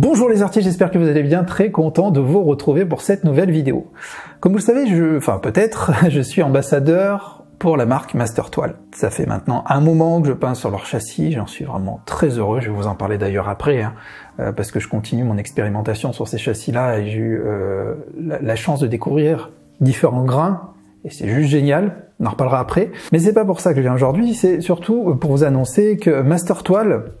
Bonjour les artistes, j'espère que vous allez bien, très content de vous retrouver pour cette nouvelle vidéo. Comme vous le savez, je suis ambassadeur pour la marque Mastertoile. Ça fait maintenant un moment que je peins sur leur châssis, j'en suis vraiment très heureux, je vais vous en parler d'ailleurs après, parce que je continue mon expérimentation sur ces châssis-là et j'ai eu la chance de découvrir différents grains, et c'est juste génial, on en reparlera après. Mais c'est pas pour ça que je viens aujourd'hui, c'est surtout pour vous annoncer que Mastertoile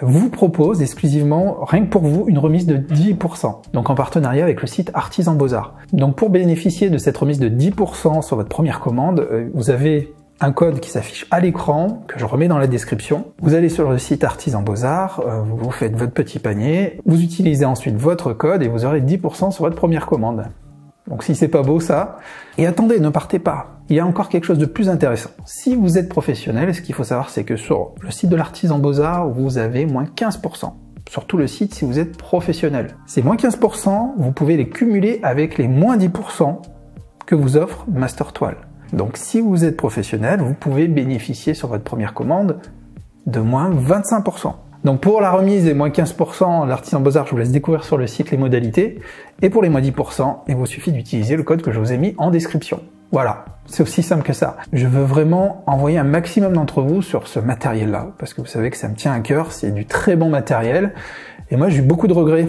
vous propose exclusivement, rien que pour vous, une remise de 10%, donc en partenariat avec le site Artisan Beaux-Arts. Donc pour bénéficier de cette remise de 10% sur votre première commande, vous avez un code qui s'affiche à l'écran, que je remets dans la description. Vous allez sur le site Artisan Beaux-Arts, vous faites votre petit panier, vous utilisez ensuite votre code et vous aurez 10% sur votre première commande. Donc si c'est pas beau ça, et attendez, ne partez pas. Il y a encore quelque chose de plus intéressant. Si vous êtes professionnel, ce qu'il faut savoir, c'est que sur le site de l'Artisan Beaux-Arts, vous avez moins 15%. Sur tout le site, si vous êtes professionnel. Ces moins 15%, vous pouvez les cumuler avec les moins 10% que vous offre Mastertoile. Donc si vous êtes professionnel, vous pouvez bénéficier sur votre première commande de moins 25%. Donc pour la remise des moins 15%, l'Artisan Beaux-Arts, je vous laisse découvrir sur le site les modalités. Et pour les moins 10%, il vous suffit d'utiliser le code que je vous ai mis en description. Voilà, c'est aussi simple que ça. Je veux vraiment envoyer un maximum d'entre vous sur ce matériel-là, parce que vous savez que ça me tient à cœur, c'est du très bon matériel. Et moi, j'ai eu beaucoup de regrets.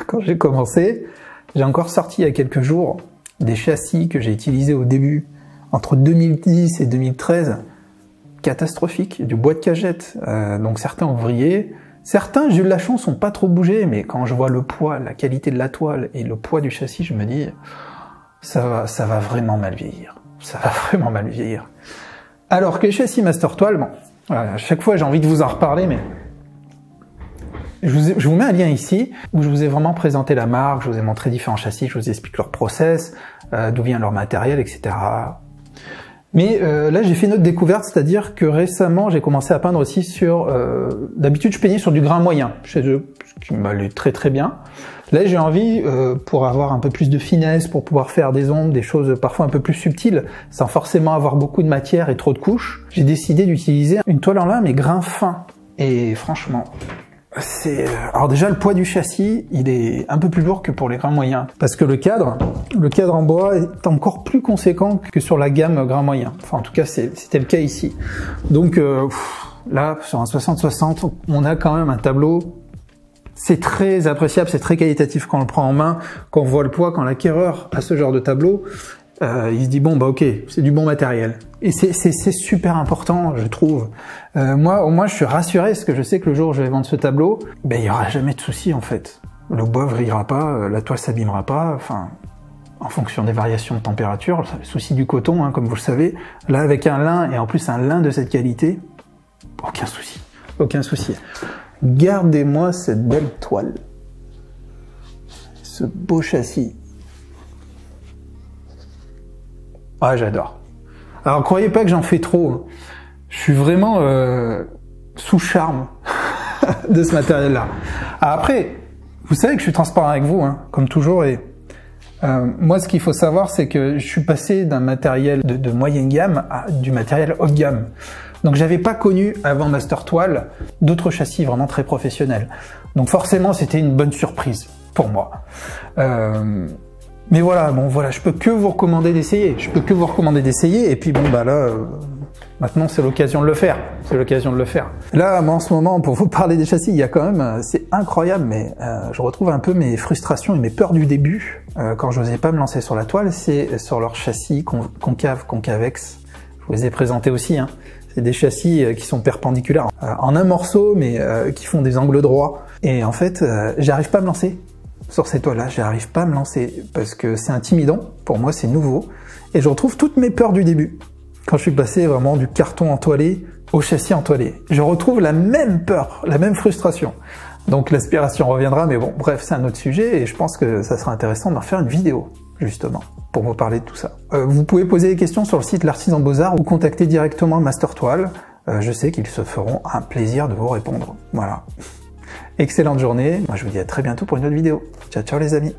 Quand j'ai commencé, j'ai encore sorti il y a quelques jours des châssis que j'ai utilisés au début, entre 2010 et 2013, catastrophique, du bois de cagette, donc certains ouvriers, certains, j'ai eu de la chance, n'ont pas trop bougé, mais quand je vois le poids, la qualité de la toile et le poids du châssis, je me dis, ça va vraiment mal vieillir, ça va vraiment mal vieillir. Alors que les châssis Mastertoile, bon, voilà, à chaque fois j'ai envie de vous en reparler, mais je vous mets un lien ici, où je vous ai vraiment présenté la marque, je vous ai montré différents châssis, je vous explique leur process, d'où vient leur matériel, etc. Mais là, j'ai fait une autre découverte, c'est-à-dire que récemment, j'ai commencé à peindre aussi sur... D'habitude, je peignais sur du grain moyen chez eux, ce qui m'allait très très bien. Là, j'ai envie, pour avoir un peu plus de finesse, pour pouvoir faire des ombres, des choses parfois un peu plus subtiles, sans forcément avoir beaucoup de matière et trop de couches, j'ai décidé d'utiliser une toile en lin, mais grain fin. Et franchement... Alors déjà, le poids du châssis, il est un peu plus lourd que pour les grains moyens. Parce que le cadre en bois est encore plus conséquent que sur la gamme grain moyen. Enfin, en tout cas, c'était le cas ici. Donc là, sur un 60-60, on a quand même un tableau. C'est très appréciable, c'est très qualitatif quand on le prend en main, quand on voit le poids, quand l'acquéreur a ce genre de tableau. Il se dit bon bah ok, c'est du bon matériel. Et c'est super important, je trouve. Moi au moins je suis rassuré parce que je sais que le jour où je vais vendre ce tableau, ben il y aura jamais de souci en fait. Le bois vrillera pas, la toile s'abîmera pas, enfin en fonction des variations de température, le souci du coton hein, comme vous le savez. Là avec un lin et en plus un lin de cette qualité, aucun souci, aucun souci. Gardez-moi cette belle toile, ce beau châssis. Ah, j'adore. Alors, croyez pas que j'en fais trop. Je suis vraiment sous charme de ce matériel-là. Après, vous savez que je suis transparent avec vous, hein, comme toujours. Et moi, ce qu'il faut savoir, c'est que je suis passé d'un matériel de moyenne gamme à du matériel haut de gamme. Donc, j'avais pas connu avant Mastertoile d'autres châssis vraiment très professionnels. Donc, forcément, c'était une bonne surprise pour moi. Mais voilà, bon voilà, je peux que vous recommander d'essayer. Je peux que vous recommander d'essayer. Et puis bon bah là, maintenant c'est l'occasion de le faire. C'est l'occasion de le faire. Là, moi en ce moment, pour vous parler des châssis, il y a quand même, c'est incroyable, mais je retrouve un peu mes frustrations et mes peurs du début quand je n'osais pas me lancer sur la toile. C'est sur leur châssis concavex. Je vous les ai présentés aussi. Hein. C'est des châssis qui sont perpendiculaires en un morceau, mais qui font des angles droits. Et en fait, j'arrive pas à me lancer. Sur ces toiles-là, j'arrive pas à me lancer parce que c'est intimidant, pour moi c'est nouveau, et je retrouve toutes mes peurs du début. Quand je suis passé vraiment du carton entoilé au châssis entoilé, je retrouve la même peur, la même frustration. Donc l'aspiration reviendra, mais bon, bref, c'est un autre sujet, et je pense que ça sera intéressant d'en faire une vidéo, justement, pour vous parler de tout ça. Vous pouvez poser des questions sur le site l'Artisan Beaux-Arts ou contacter directement Mastertoile. Je sais qu'ils se feront un plaisir de vous répondre. Voilà. Excellente journée, moi je vous dis à très bientôt pour une autre vidéo. Ciao ciao les amis.